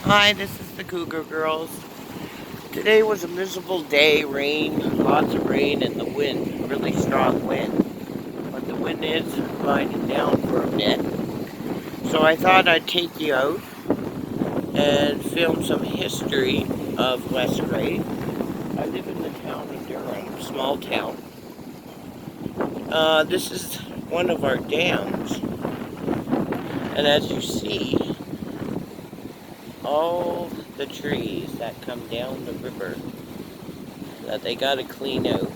Hi, this is the Cougar Girls. Today was a miserable day, rain, lots of rain, and the wind, really strong wind. But the wind is quieting down for a bit. So I thought I'd take you out and film some history of West Ray. I live in the town of Durham, small town. This is one of our dams, and as you see, all the trees that come down the river that they got to clean out.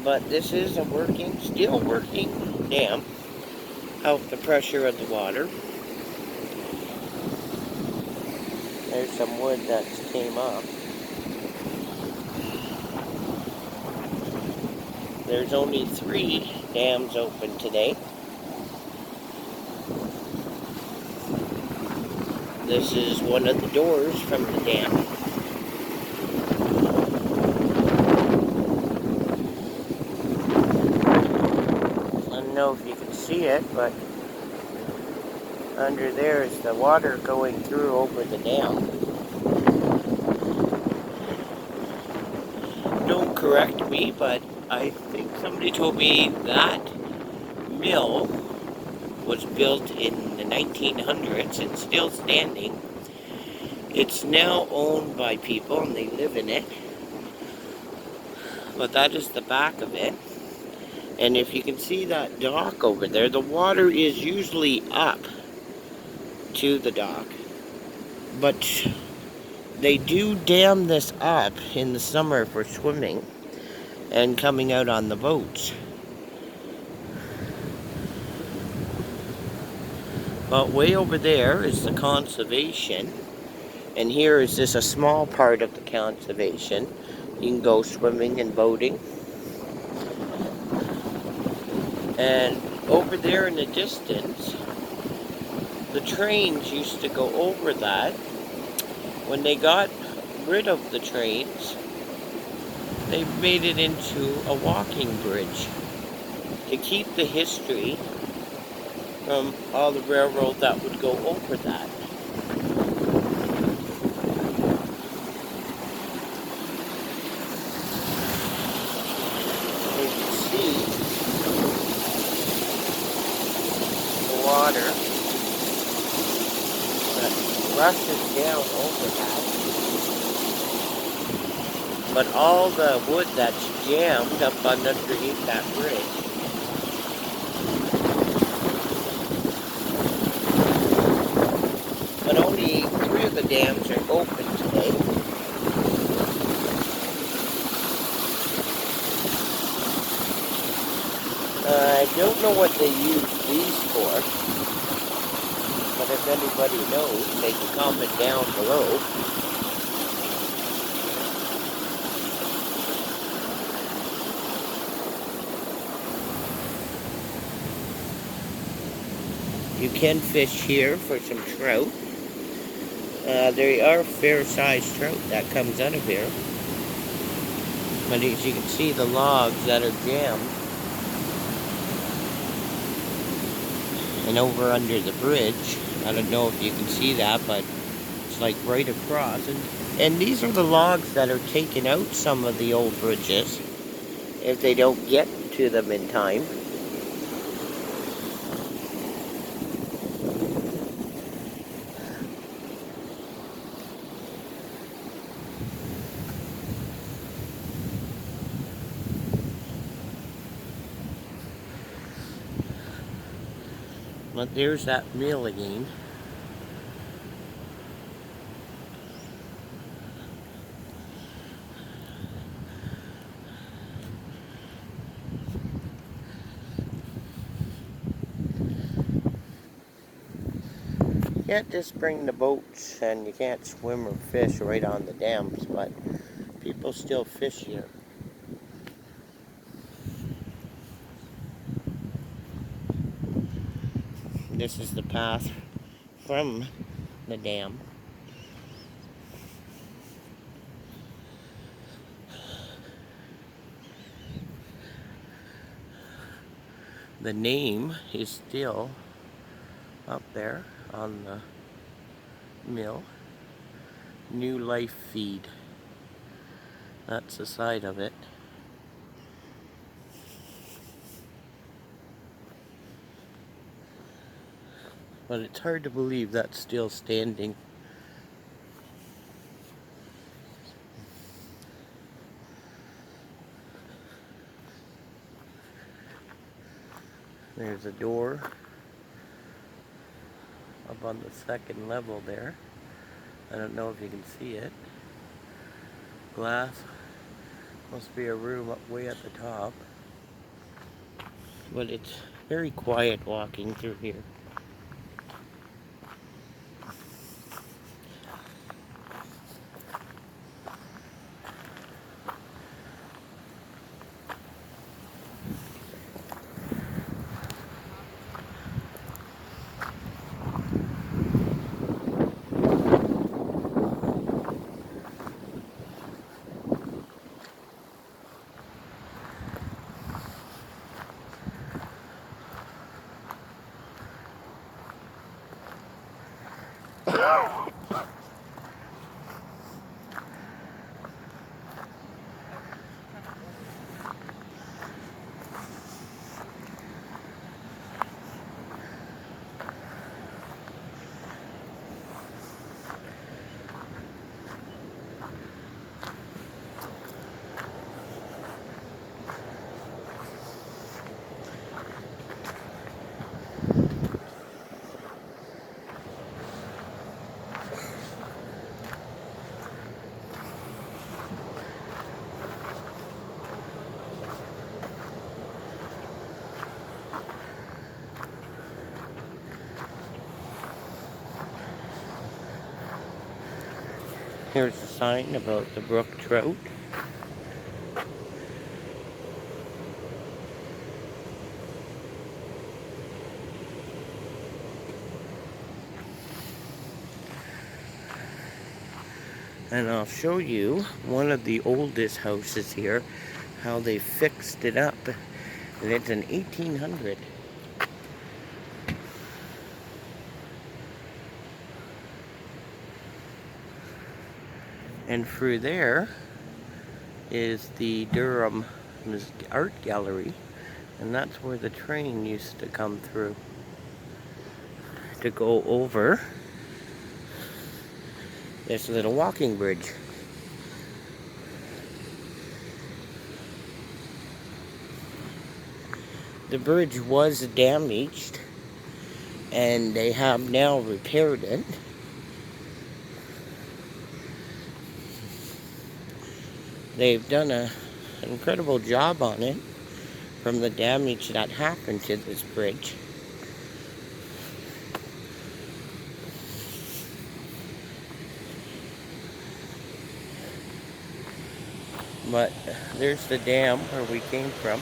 But this is a still working dam. Help the pressure of the water. There's some wood that's came up. There's only 3 dams open today. This is one of the doors from the dam. I don't know if you can see it, but under there is the water going through over the dam. Don't correct me, but I think somebody told me that mill was built in the 1900s and still standing. It's now owned by people and they live in it. But that is the back of it. And if you can see that dock over there, the water is usually up to the dock. But they do dam this up in the summer for swimming and coming out on the boats. But way over there is the conservation. And here is just a small part of the conservation. You can go swimming and boating. And over there in the distance, the trains used to go over that. When they got rid of the trains, they made it into a walking bridge to keep the history from all the railroad that would go over that. You can see the water that rushes down over that. But all the wood that's jammed up underneath that bridge. But only 3 of the dams are open today. I don't know what they use these for, but if anybody knows, they can comment down below. You can fish here for some trout. There are fair-sized trout that comes out of here. But as you can see, the logs that are jammed and over under the bridge. I don't know if you can see that, but it's like right across. And these are the logs that are taking out some of the old bridges if they don't get to them in time. But there's that mill again. You can't just bring the boats and you can't swim or fish right on the dams, but people still fish here. This is the path from the dam. The name is still up there on the mill. New Life Feed. That's the side of it. But it's hard to believe that's still standing. There's a door up on the second level there. I don't know if you can see it. Glass. Must be a room up way at the top. But it's very quiet walking through here. Here's a sign about the brook trout. And I'll show you one of the oldest houses here, how they fixed it up. And it's an 1800. And through there is the Durham Art Gallery. And that's where the train used to come through to go over this little walking bridge. The bridge was damaged and they have now repaired it. They've done an incredible job on it from the damage that happened to this bridge. But there's the dam where we came from.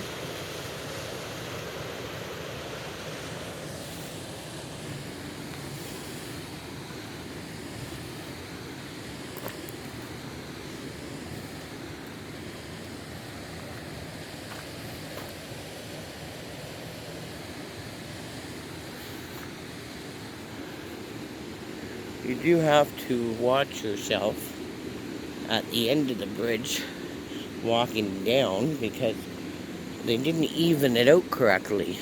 You do have to watch yourself at the end of the bridge walking down because they didn't even it out correctly.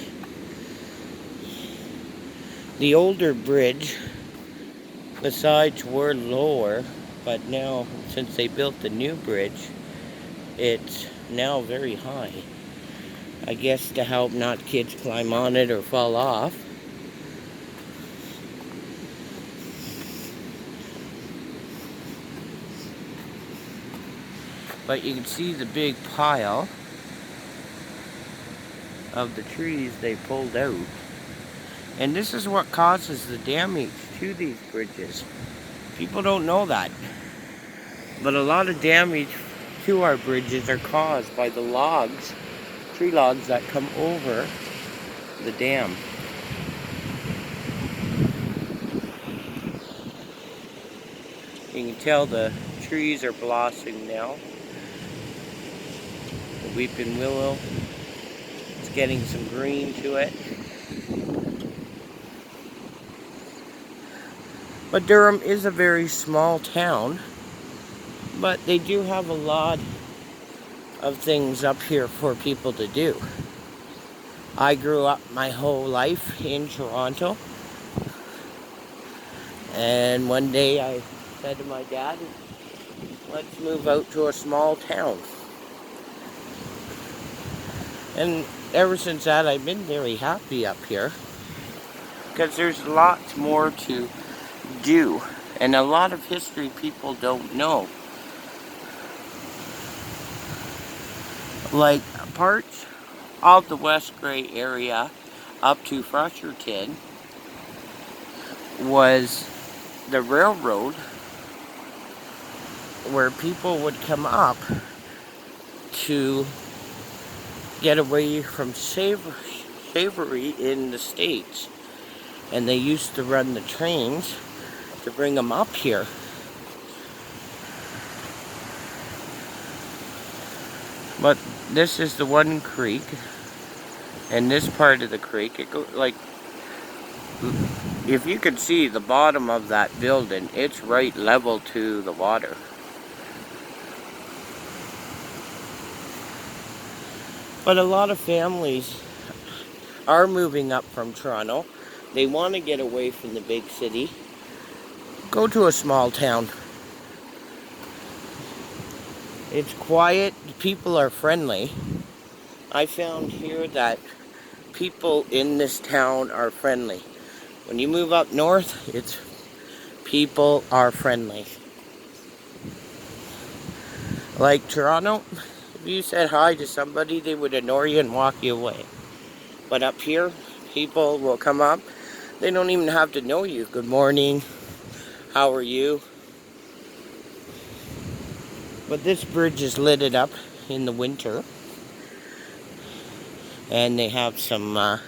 The older bridge, the sides were lower, but now since they built the new bridge, it's now very high. I guess to help not kids climb on it or fall off. But you can see the big pile of the trees they pulled out. And this is what causes the damage to these bridges. People don't know that. But a lot of damage to our bridges are caused by the logs, tree logs that come over the dam. You can tell the trees are blossoming now. The weeping willow, it's getting some green to it. But Durham is a very small town, but they do have a lot of things up here for people to do. I grew up my whole life in Toronto, and one day I said to my dad, let's move out to a small town. And ever since that, I've been very happy up here, because there's lots more to do, and a lot of history people don't know. Like parts of the West Grey area up to Frosherton was the railroad where people would come up to get away from slavery in the States. And they used to run the trains to bring them up here. But this is the one creek, and this part of the creek, it goes like, if you could see the bottom of that building, it's right level to the water. But a lot of families are moving up from Toronto. They want to get away from the big city. Go to a small town. It's quiet, people are friendly. I found here that people in this town are friendly. When you move up north, it's people are friendly. Like Toronto, if you said hi to somebody, they would ignore you and walk you away. But up here, people will come up. They don't even have to know you. Good morning. How are you? But this bridge is lit up in the winter. And they have some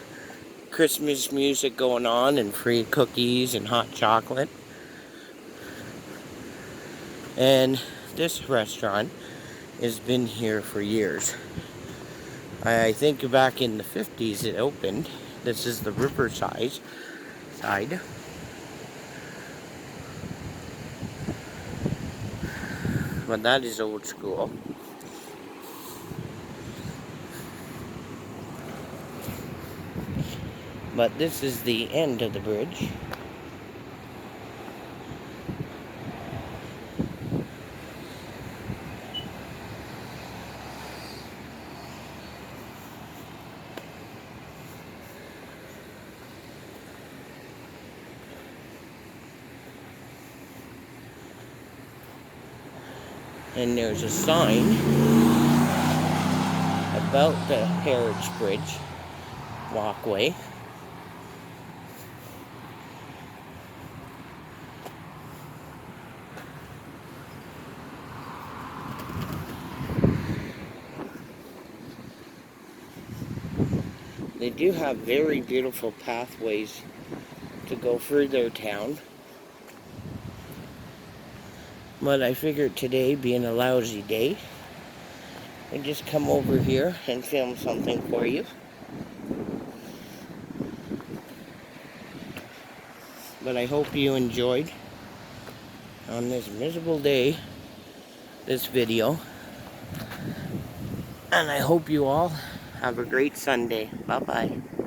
Christmas music going on, and free cookies and hot chocolate. And this restaurant has been here for years. I think back in the 50s it opened. This is the Riverside side. But that is old school. But this is the end of the bridge. And there's a sign about the Heritage Bridge walkway. They do have very beautiful pathways to go through their town. But I figured today, being a lousy day, I'd just come over here and film something for you. But I hope you enjoyed, on this miserable day, this video. And I hope you all have a great Sunday. Bye-bye.